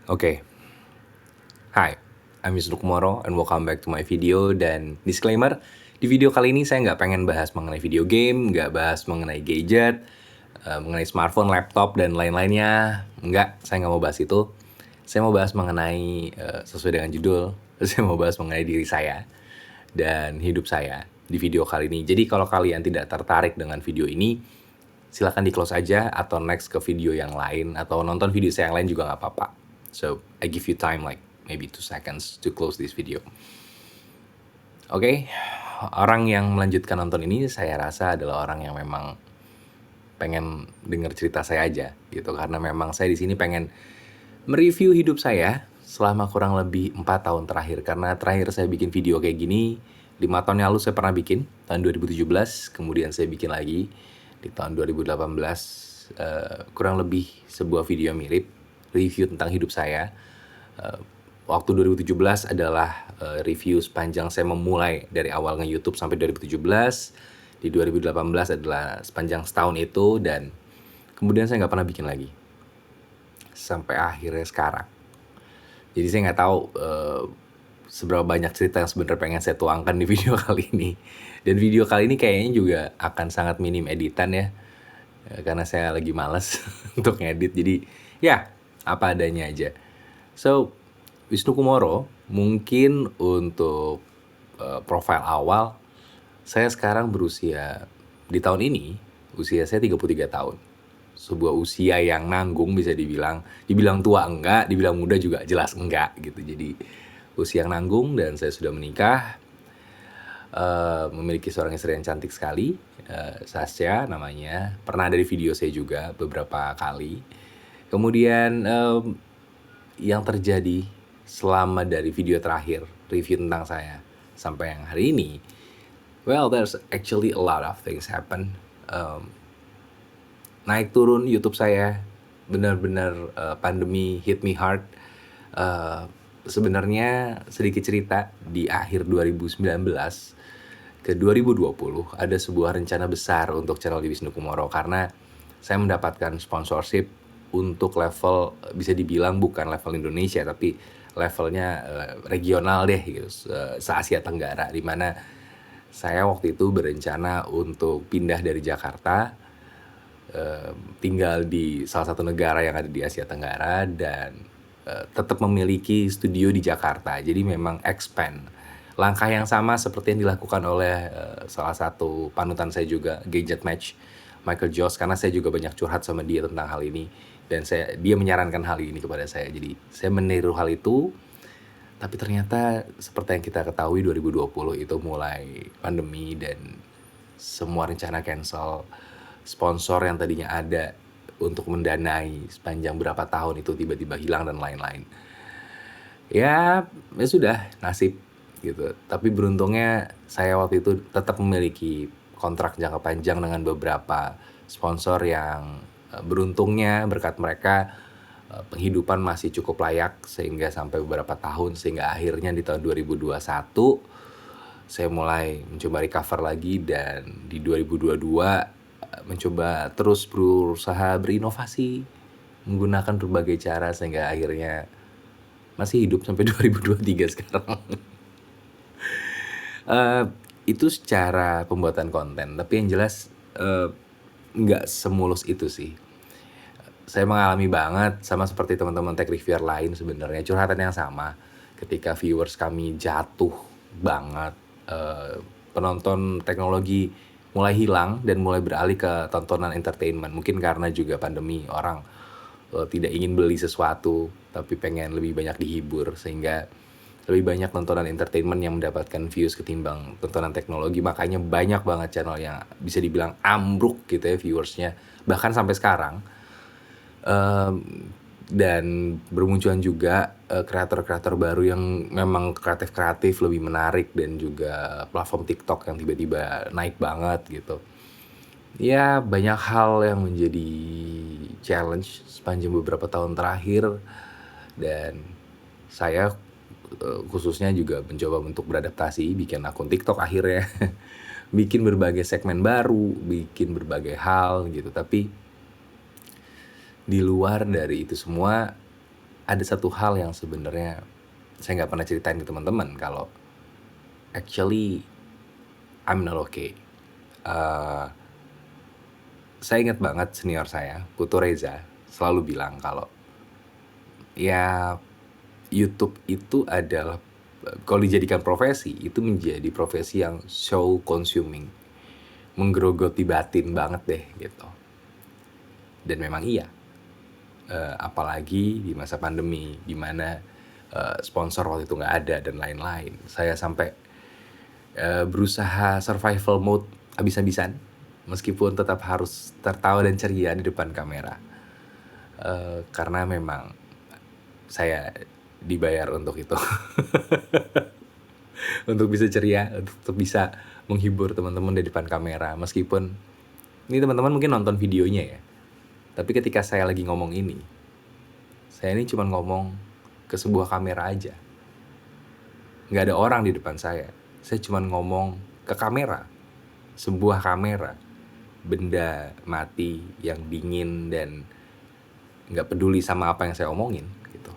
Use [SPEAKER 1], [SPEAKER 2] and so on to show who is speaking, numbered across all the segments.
[SPEAKER 1] Oke, Hi, I'm Wisnu Kumoro and welcome back to my video. Dan disclaimer, di video kali ini saya nggak pengen bahas mengenai video game, nggak bahas mengenai gadget, mengenai smartphone, laptop, dan lain-lainnya. Nggak, saya nggak mau bahas itu. Saya mau bahas mengenai, sesuai dengan judul, saya mau bahas mengenai diri saya dan hidup saya di video kali ini. Jadi kalau kalian tidak tertarik dengan video ini, silakan di close aja atau next ke video yang lain atau nonton video saya yang lain juga nggak apa-apa. So I give you time like maybe 2 seconds to close this video. Oke, orang yang melanjutkan nonton ini saya rasa adalah orang yang memang pengen denger cerita saya aja gitu, karena memang saya di sini pengen mereview hidup saya selama kurang lebih 4 tahun terakhir. Karena terakhir saya bikin video kayak gini 5 tahun yang lalu saya pernah bikin tahun 2017, kemudian saya bikin lagi di tahun 2018, kurang lebih sebuah video mirip review tentang hidup saya. Waktu 2017 adalah review sepanjang saya memulai dari awal nge-YouTube sampai 2017. Di 2018 adalah sepanjang setahun itu, dan kemudian saya nggak pernah bikin lagi sampai akhirnya sekarang. Jadi saya nggak tahu seberapa banyak cerita yang sebenarnya pengen saya tuangkan di video kali ini. Dan video kali ini kayaknya juga akan sangat minim editan ya, karena saya lagi males untuk ngedit. Jadi ya apa adanya aja. So Wisnu Kumoro, mungkin untuk profil awal, saya sekarang berusia, di tahun ini usia saya 33 tahun. Sebuah usia yang nanggung, bisa dibilang tua enggak, dibilang muda juga jelas enggak gitu. Jadi usia yang nanggung, dan saya sudah menikah, memiliki seorang istri yang cantik sekali, Sasha namanya. Pernah ada di video saya juga beberapa kali. Kemudian yang terjadi selama dari video terakhir review tentang saya sampai yang hari ini, well, there's actually a lot of things happen. Naik turun YouTube saya, benar-benar pandemi hit me hard. Sebenarnya sedikit cerita, di akhir 2019 ke 2020 ada sebuah rencana besar untuk channel di Wisnu Kumoro, karena saya mendapatkan sponsorship untuk level, bisa dibilang bukan level Indonesia tapi levelnya regional deh gitu, se-Asia Tenggara, di mana saya waktu itu berencana untuk pindah dari Jakarta, tinggal di salah satu negara yang ada di Asia Tenggara, dan tetap memiliki studio di Jakarta. Jadi memang expand. Langkah yang sama seperti yang dilakukan oleh salah satu panutan saya juga, Gadget Match, Michael Joss, karena saya juga banyak curhat sama dia tentang hal ini, dan dia menyarankan hal ini kepada saya. Jadi saya meniru hal itu, tapi ternyata seperti yang kita ketahui 2020 itu mulai pandemi dan semua rencana cancel. Sponsor yang tadinya ada untuk mendanai sepanjang berapa tahun itu tiba-tiba hilang dan lain-lain. Ya sudah, nasib gitu. Tapi beruntungnya saya waktu itu tetap memiliki kontrak jangka panjang dengan beberapa sponsor yang beruntungnya berkat mereka penghidupan masih cukup layak sehingga sampai beberapa tahun, sehingga akhirnya di tahun 2021 saya mulai mencoba recover lagi, dan di 2022 mencoba terus berusaha berinovasi menggunakan berbagai cara sehingga akhirnya masih hidup sampai 2023 sekarang. Itu secara pembuatan konten, tapi yang jelas nggak semulus itu sih. Saya mengalami banget sama seperti teman-teman tech reviewer lain sebenarnya, curhatan yang sama ketika viewers kami jatuh banget, penonton teknologi mulai hilang dan mulai beralih ke tontonan entertainment. Mungkin karena juga pandemi, orang tidak ingin beli sesuatu tapi pengen lebih banyak dihibur, sehingga lebih banyak tontonan entertainment yang mendapatkan views ketimbang tontonan teknologi. Makanya banyak banget channel yang bisa dibilang ambruk gitu ya viewersnya, bahkan sampai sekarang. Dan bermunculan juga kreator-kreator baru yang memang kreatif lebih menarik, dan juga platform TikTok yang tiba-tiba naik banget gitu. Ya banyak hal yang menjadi challenge sepanjang beberapa tahun terakhir, dan saya khususnya juga mencoba untuk beradaptasi, bikin akun TikTok akhirnya, bikin berbagai segmen baru, bikin berbagai hal gitu. Tapi di luar dari itu semua, ada satu hal yang sebenarnya saya nggak pernah ceritain ke teman-teman kalau actually I'm not okay. Saya ingat banget senior saya, Putu Reza, selalu bilang kalau ya YouTube itu adalah kalau dijadikan profesi, itu menjadi profesi yang show consuming, menggerogoti batin banget deh gitu. Dan memang iya, apalagi di masa pandemi, di mana sponsor waktu itu nggak ada dan lain-lain. Saya sampai berusaha survival mode habis-habisan, meskipun tetap harus tertawa dan ceria di depan kamera. Karena memang saya dibayar untuk itu. Untuk bisa ceria, untuk bisa menghibur teman-teman di depan kamera. Meskipun ini teman-teman mungkin nonton videonya ya, tapi ketika saya lagi ngomong ini, saya ini cuma ngomong ke sebuah kamera aja. Nggak ada orang di depan saya. Saya cuma ngomong ke kamera, sebuah kamera, benda mati yang dingin dan nggak peduli sama apa yang saya omongin gitu.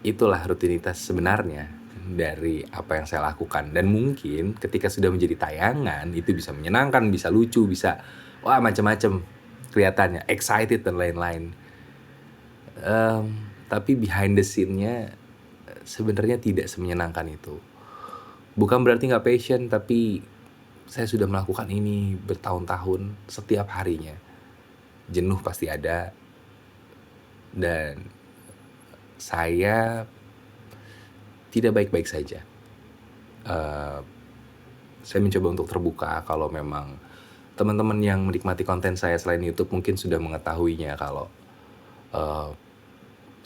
[SPEAKER 1] Itulah rutinitas sebenarnya dari apa yang saya lakukan. Dan mungkin ketika sudah menjadi tayangan, itu bisa menyenangkan, bisa lucu, bisa wah macam-macam kelihatannya, excited dan lain-lain. Tapi behind the scene-nya sebenarnya tidak semenyenangkan itu. Bukan berarti nggak passion, tapi saya sudah melakukan ini bertahun-tahun, setiap harinya. Jenuh pasti ada, dan saya tidak baik-baik saja. Saya mencoba untuk terbuka kalau memang teman-teman yang menikmati konten saya selain YouTube mungkin sudah mengetahuinya kalau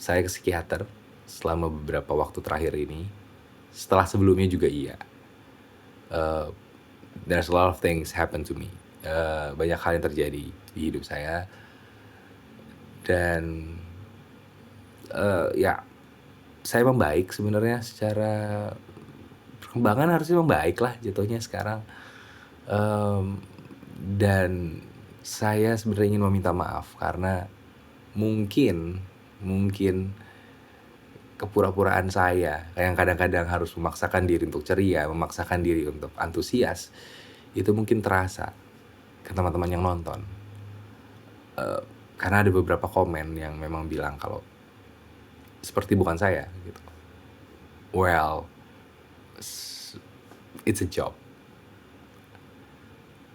[SPEAKER 1] saya ke psikiater selama beberapa waktu terakhir ini. Setelah sebelumnya juga iya. There's a lot of things happen to me. Banyak hal yang terjadi di hidup saya. Dan ya saya membaik sebenarnya, secara perkembangan harusnya membaik lah jatuhnya sekarang. Dan saya sebenarnya ingin meminta maaf karena mungkin kepura-puraan saya yang kadang-kadang harus memaksakan diri untuk ceria, memaksakan diri untuk antusias, itu mungkin terasa ke teman-teman yang nonton. Karena ada beberapa komen yang memang bilang kalau seperti bukan saya gitu. Well, it's a job.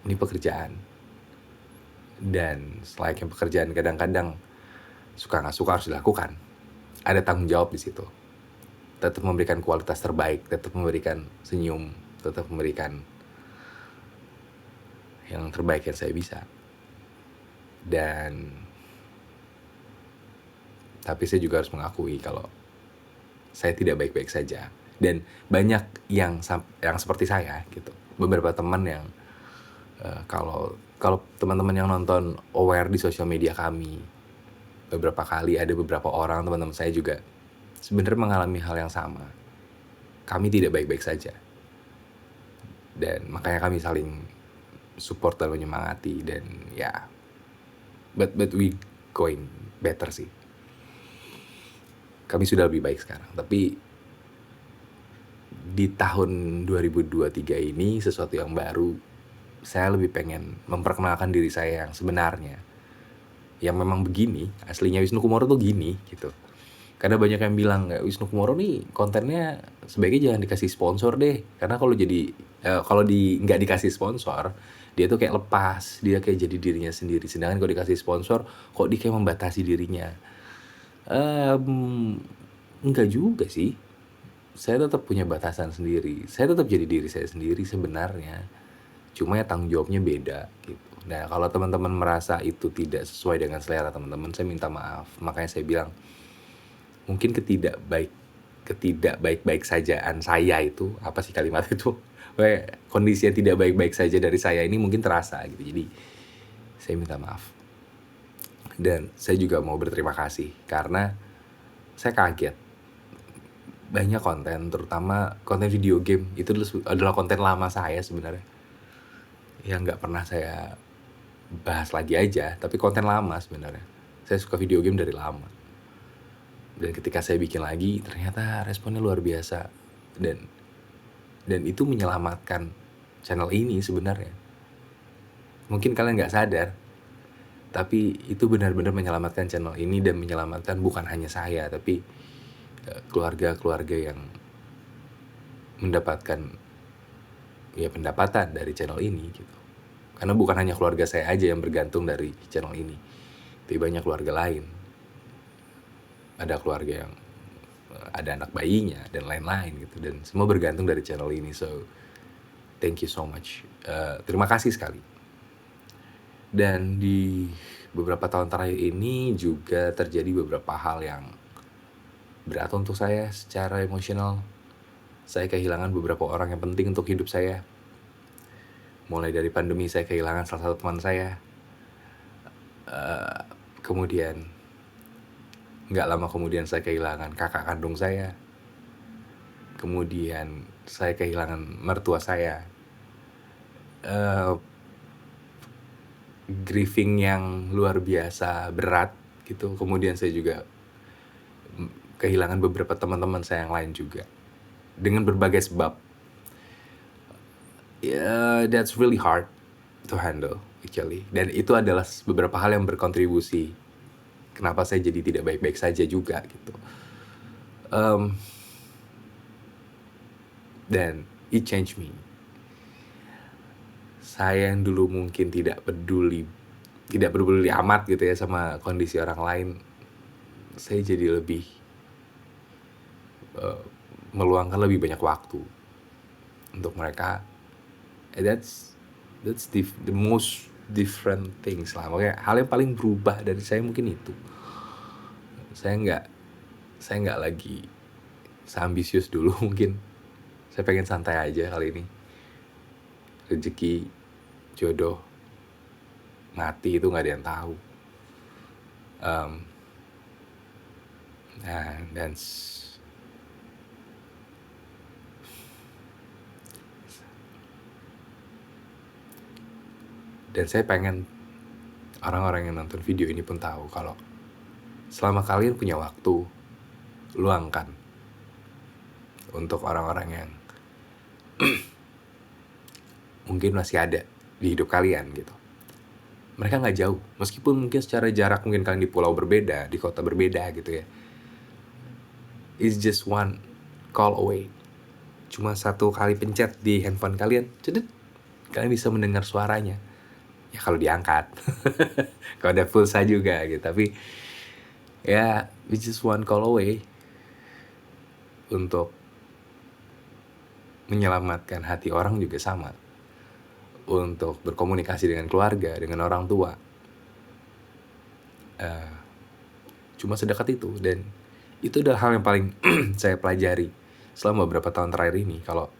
[SPEAKER 1] Ini pekerjaan. Dan selayaknya pekerjaan kadang-kadang suka nggak suka harus dilakukan. Ada tanggung jawab di situ. Tetap memberikan kualitas terbaik, tetap memberikan senyum, tetap memberikan yang terbaik yang saya bisa. Tapi saya juga harus mengakui kalau saya tidak baik-baik saja. Dan banyak yang seperti saya gitu. Beberapa teman yang kalau teman-teman yang nonton aware di sosial media kami, beberapa kali ada beberapa orang teman-teman saya juga sebenarnya mengalami hal yang sama. Kami tidak baik-baik saja. Dan makanya kami saling support dan menyemangati, dan ya but we going better sih. Kami sudah lebih baik sekarang. Tapi di tahun 2023 ini sesuatu yang baru. Saya lebih pengen memperkenalkan diri saya yang sebenarnya, yang memang begini, aslinya Wisnu Kumoro tuh gini gitu. Karena banyak yang bilang Wisnu Kumoro nih kontennya sebaiknya jangan dikasih sponsor deh, karena kalau nggak dikasih sponsor dia tuh kayak lepas, dia kayak jadi dirinya sendiri. Sedangkan kalau dikasih sponsor kok dia kayak membatasi dirinya. Enggak juga sih, saya tetap punya batasan sendiri, saya tetap jadi diri saya sendiri sebenarnya, cuma ya tanggung jawabnya beda gitu. Nah kalau teman-teman merasa itu tidak sesuai dengan selera teman-teman, saya minta maaf. Makanya saya bilang mungkin ketidakbaik-baik sajaan saya itu, apa sih kalimat itu, kondisi yang tidak baik-baik saja dari saya ini mungkin terasa gitu. Jadi saya minta maaf. Dan saya juga mau berterima kasih karena saya kaget. Banyak konten, terutama konten video game, itu adalah konten lama saya sebenarnya, yang nggak pernah saya bahas lagi aja, tapi konten lama sebenarnya. Saya suka video game dari lama. Dan ketika saya bikin lagi, ternyata responnya luar biasa. Dan itu menyelamatkan channel ini sebenarnya. Mungkin kalian nggak sadar, tapi itu benar-benar menyelamatkan channel ini dan menyelamatkan bukan hanya saya, tapi keluarga-keluarga yang mendapatkan ya pendapatan dari channel ini gitu. Karena bukan hanya keluarga saya aja yang bergantung dari channel ini, tapi banyak keluarga lain. Ada keluarga yang ada anak bayinya dan lain-lain gitu, dan semua bergantung dari channel ini. So thank you so much, terima kasih sekali. Dan di beberapa tahun terakhir ini juga terjadi beberapa hal yang berat untuk saya secara emosional. Saya kehilangan beberapa orang yang penting untuk hidup saya. Mulai dari pandemi saya kehilangan salah satu teman saya. Kemudian nggak lama kemudian saya kehilangan kakak kandung saya. Kemudian saya kehilangan mertua saya. Grieving yang luar biasa berat gitu. Kemudian saya juga kehilangan beberapa teman-teman saya yang lain juga, dengan berbagai sebab. That's really hard to handle actually. Dan itu adalah beberapa hal yang berkontribusi kenapa saya jadi tidak baik-baik saja juga gitu. Dan it changed me. Saya yang dulu mungkin tidak peduli amat gitu ya sama kondisi orang lain, saya jadi lebih meluangkan lebih banyak waktu untuk mereka. That's the most different things lah. Makanya hal yang paling berubah dari saya mungkin itu. Saya nggak lagi seambisius dulu mungkin. Saya pengen santai aja kali ini. Rezeki, jodoh, mati itu nggak ada yang tahu. Dan saya pengen orang-orang yang nonton video ini pun tahu kalau selama kalian punya waktu, luangkan untuk orang-orang yang mungkin masih ada di hidup kalian gitu. Mereka nggak jauh, meskipun mungkin secara jarak mungkin kalian di pulau berbeda, di kota berbeda gitu ya. It's just one call away. Cuma satu kali pencet di handphone kalian, cedet, kalian bisa mendengar suaranya. Ya kalau diangkat, kalau ada pulsa juga gitu. Tapi ya, it's just one call away untuk menyelamatkan hati orang juga sama. Untuk berkomunikasi dengan keluarga, dengan orang tua, cuma sedekat itu. Dan itu adalah hal yang paling saya pelajari selama beberapa tahun terakhir ini. Kalau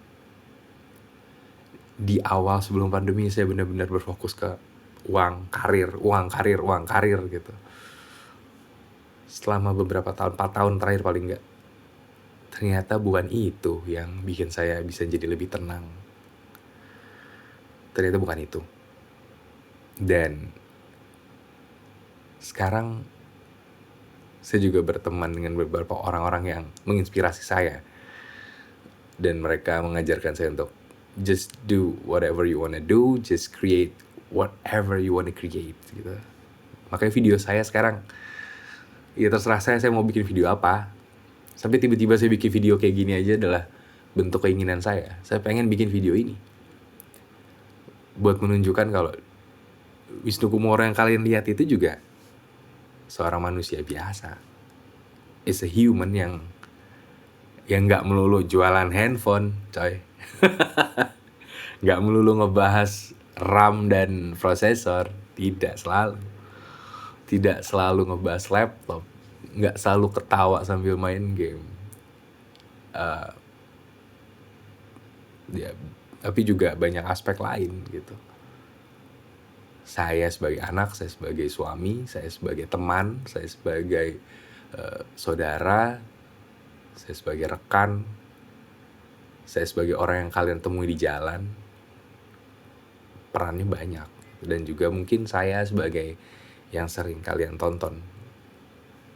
[SPEAKER 1] di awal sebelum pandemi saya benar-benar berfokus ke uang, karir gitu. Selama beberapa tahun, 4 tahun terakhir paling enggak, ternyata bukan itu yang bikin saya bisa jadi lebih tenang. Ternyata bukan itu. Dan sekarang saya juga berteman dengan beberapa orang-orang yang menginspirasi saya. Dan mereka mengajarkan saya untuk just do whatever you wanna do, just create whatever you wanna create gitu. Makanya video saya sekarang, ya terserah saya mau bikin video apa. Sampai tiba-tiba saya bikin video kayak gini aja adalah bentuk keinginan saya. Saya pengen bikin video ini buat menunjukkan kalau Wisnu Kumoro yang kalian lihat itu juga seorang manusia biasa. Is a human yang nggak melulu jualan handphone, coy. Nggak melulu ngebahas RAM dan prosesor, tidak selalu ngebahas laptop, nggak selalu ketawa sambil main game. Ya, tapi juga banyak aspek lain gitu. Saya sebagai anak, saya sebagai suami, saya sebagai teman, saya sebagai saudara, saya sebagai rekan, saya sebagai orang yang kalian temui di jalan. Perannya banyak. Dan juga mungkin saya sebagai yang sering kalian tonton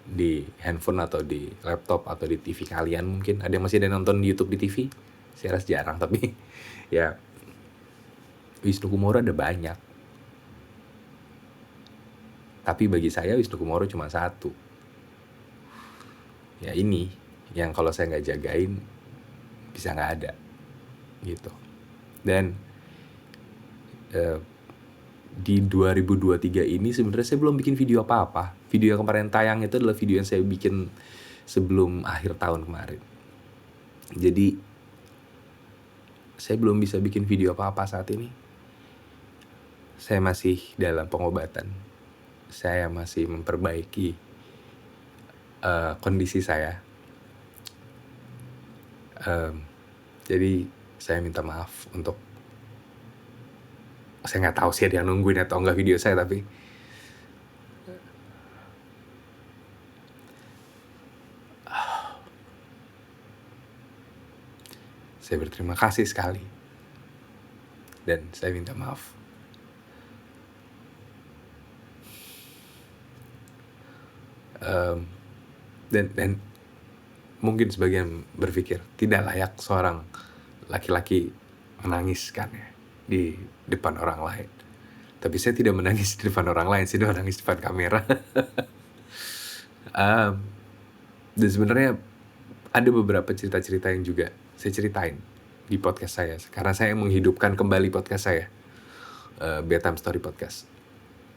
[SPEAKER 1] di handphone atau di laptop atau di TV kalian. Mungkin ada yang masih ada nonton di YouTube di TV, saya rasa jarang, tapi ya Wisnu Kumoro ada banyak. Tapi bagi saya Wisnu Kumoro cuma satu. Ya ini, yang kalau saya nggak jagain bisa nggak ada gitu. Dan di 2023 ini sebenarnya saya belum bikin video apa-apa. Video yang kemarin tayang itu adalah video yang saya bikin sebelum akhir tahun kemarin. Jadi saya belum bisa bikin video apa-apa saat ini. Saya masih dalam pengobatan. Saya masih memperbaiki kondisi saya. Jadi saya minta maaf untuk, saya nggak tahu sih ada yang nungguin atau enggak video saya, tapi saya berterima kasih sekali dan saya minta maaf. Dan mungkin sebagian berpikir tidak layak seorang laki-laki menangis kan ya di depan orang lain. Tapi saya tidak menangis di depan orang lain, saya menangis di depan kamera. Dan sebenarnya ada beberapa cerita-cerita yang juga saya ceritain di podcast saya, karena saya menghidupkan kembali podcast saya, Bedtime Story Podcast.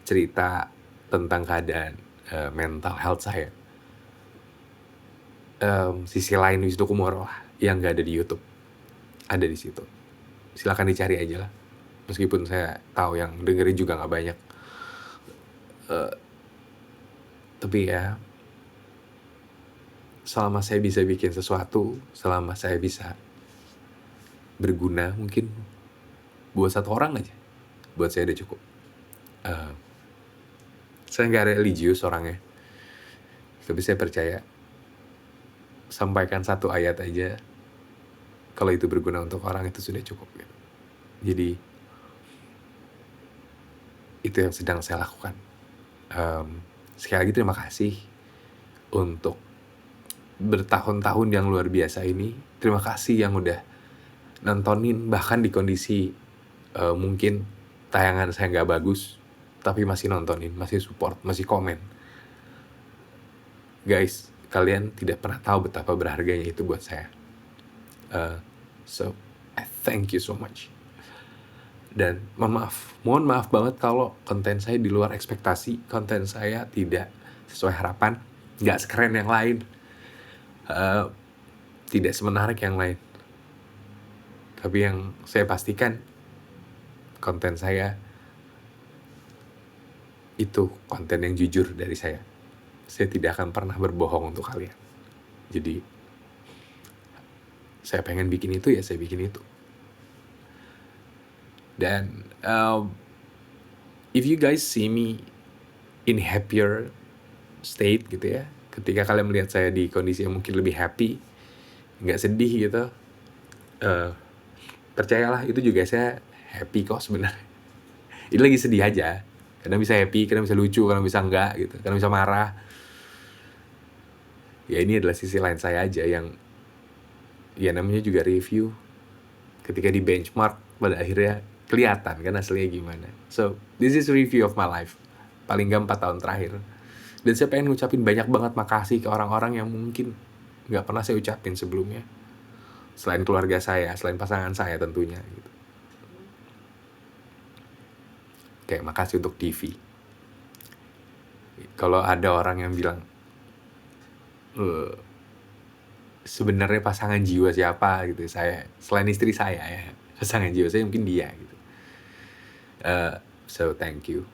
[SPEAKER 1] Cerita tentang keadaan mental health saya. Sisi lain Wisnu Kumoro lah yang gak ada di YouTube, ada di situ. Silakan dicari aja lah. Meskipun saya tahu yang dengerin juga gak banyak. Tapi ya, selama saya bisa bikin sesuatu, selama saya bisa berguna mungkin buat satu orang aja, buat saya udah cukup. Saya gak religius orangnya, tapi saya percaya sampaikan satu ayat aja, kalau itu berguna untuk orang itu sudah cukup gitu. Jadi itu yang sedang saya lakukan. Sekali lagi terima kasih untuk bertahun-tahun yang luar biasa ini. Terima kasih yang udah nontonin, bahkan di kondisi mungkin tayangan saya gak bagus, tapi masih nontonin, masih support, masih komen. Guys, kalian tidak pernah tahu betapa berharganya itu buat saya. So I thank you so much. Dan mohon maaf banget kalau konten saya di luar ekspektasi, konten saya tidak sesuai harapan, gak sekeren yang lain, tidak semenarik yang lain. Tapi yang saya pastikan, konten saya itu konten yang jujur dari saya. Saya tidak akan pernah berbohong untuk kalian. Jadi saya pengen bikin itu ya saya bikin itu. Dan if you guys see me in happier state gitu ya, ketika kalian melihat saya di kondisi yang mungkin lebih happy, nggak sedih gitu, percayalah itu juga saya happy kok sebenarnya. Ini lagi sedih aja, kadang bisa happy, kadang bisa lucu, kadang bisa enggak gitu, kadang bisa marah. Ya ini adalah sisi lain saya aja yang ya namanya juga review. Ketika di benchmark pada akhirnya kelihatan kan aslinya gimana. So this is review of my life, paling gak 4 tahun terakhir. Dan saya pengen ngucapin banyak banget makasih ke orang-orang yang mungkin gak pernah saya ucapin sebelumnya, selain keluarga saya, selain pasangan saya tentunya gitu. Kayak makasih untuk TV. Kalau ada orang yang bilang sebenarnya pasangan jiwa siapa gitu, saya selain istri saya ya, pasangan jiwa saya mungkin dia gitu. So thank you.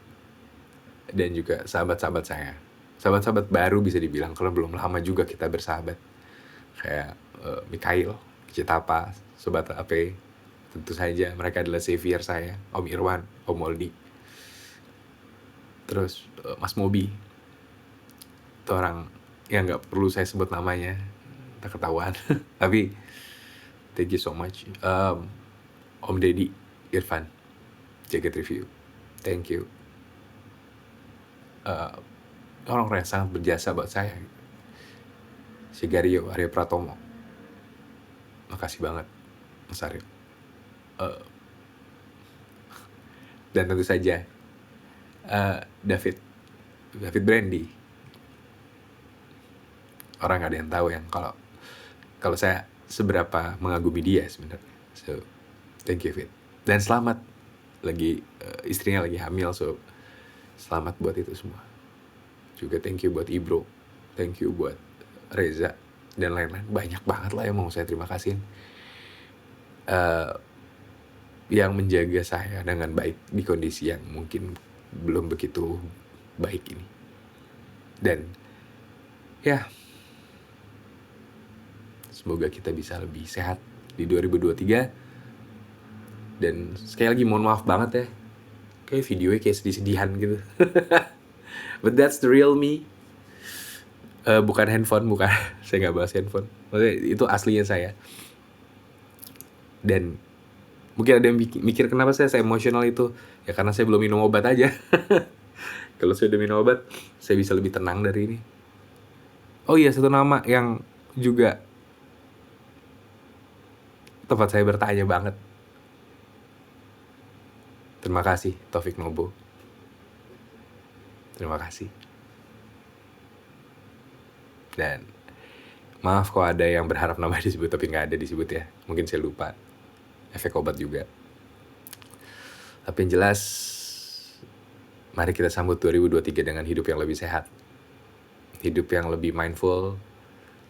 [SPEAKER 1] Dan juga sahabat-sahabat saya, sahabat-sahabat baru bisa dibilang, kalau belum lama juga kita bersahabat, kayak Mikhail, Citapa, Sobat AP. Tentu saja mereka adalah savior saya, Om Irwan, Om Moldi, terus Mas Mobi. Itu orang yang gak perlu saya sebut namanya, tak ketahuan. Tapi thank you so much. Om Deddy, Irfan, Jacket Review, thank you. orang-orang yang sangat berjasa buat saya. Si Gario, Arya Pratomo, makasih banget Mas Aryo. Dan tentu saja David Brandy. Orang gak ada yang tahu yang kalau saya seberapa mengagumi dia sebenarnya. So thank you Fit. Dan selamat, lagi istrinya lagi hamil, so selamat buat itu semua. Juga thank you buat Ibro, thank you buat Reza dan lain-lain. Banyak banget lah yang mau saya terima kasih, yang menjaga saya dengan baik di kondisi yang mungkin belum begitu baik ini. Dan ya, semoga kita bisa lebih sehat di 2023. Dan sekali lagi mohon maaf banget ya, kayak videonya kayak sedih-sedihan gitu. But that's the real me. Bukan handphone, bukan. Saya gak bahas handphone, maksudnya itu aslinya saya. Dan mungkin ada yang mikir kenapa saya emosional itu. Ya karena saya belum minum obat aja. Kalau saya udah minum obat, saya bisa lebih tenang dari ini. Oh iya, satu nama yang juga tempat saya bertanya banget. Terima kasih Taufik Nobo. Terima kasih. Dan maaf kalau ada yang berharap nama disebut tapi gak ada disebut ya. Mungkin saya lupa. Efek obat juga. Tapi yang jelas, mari kita sambut 2023 dengan hidup yang lebih sehat. Hidup yang lebih mindful,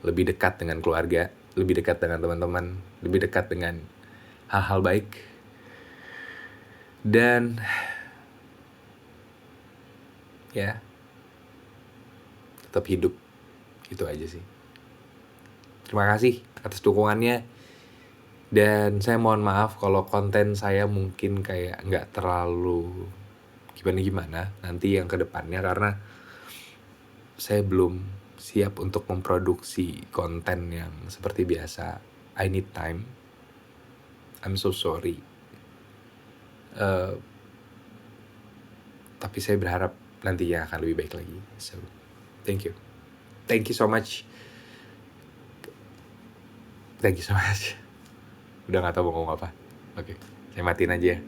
[SPEAKER 1] lebih dekat dengan keluarga, lebih dekat dengan teman-teman, lebih dekat dengan hal-hal baik. Dan ya, tetap hidup. Itu aja sih. Terima kasih atas dukungannya. Dan saya mohon maaf kalau konten saya mungkin kayak gak terlalu gimana-gimana nanti yang kedepannya, karena saya belum siap untuk memproduksi konten yang seperti biasa. I need time. I'm so sorry. Tapi saya berharap nantinya akan lebih baik lagi. So, thank you. Thank you so much. Thank you so much. Udah gak tahu mau ngomong apa. Oke, saya matiin aja ya.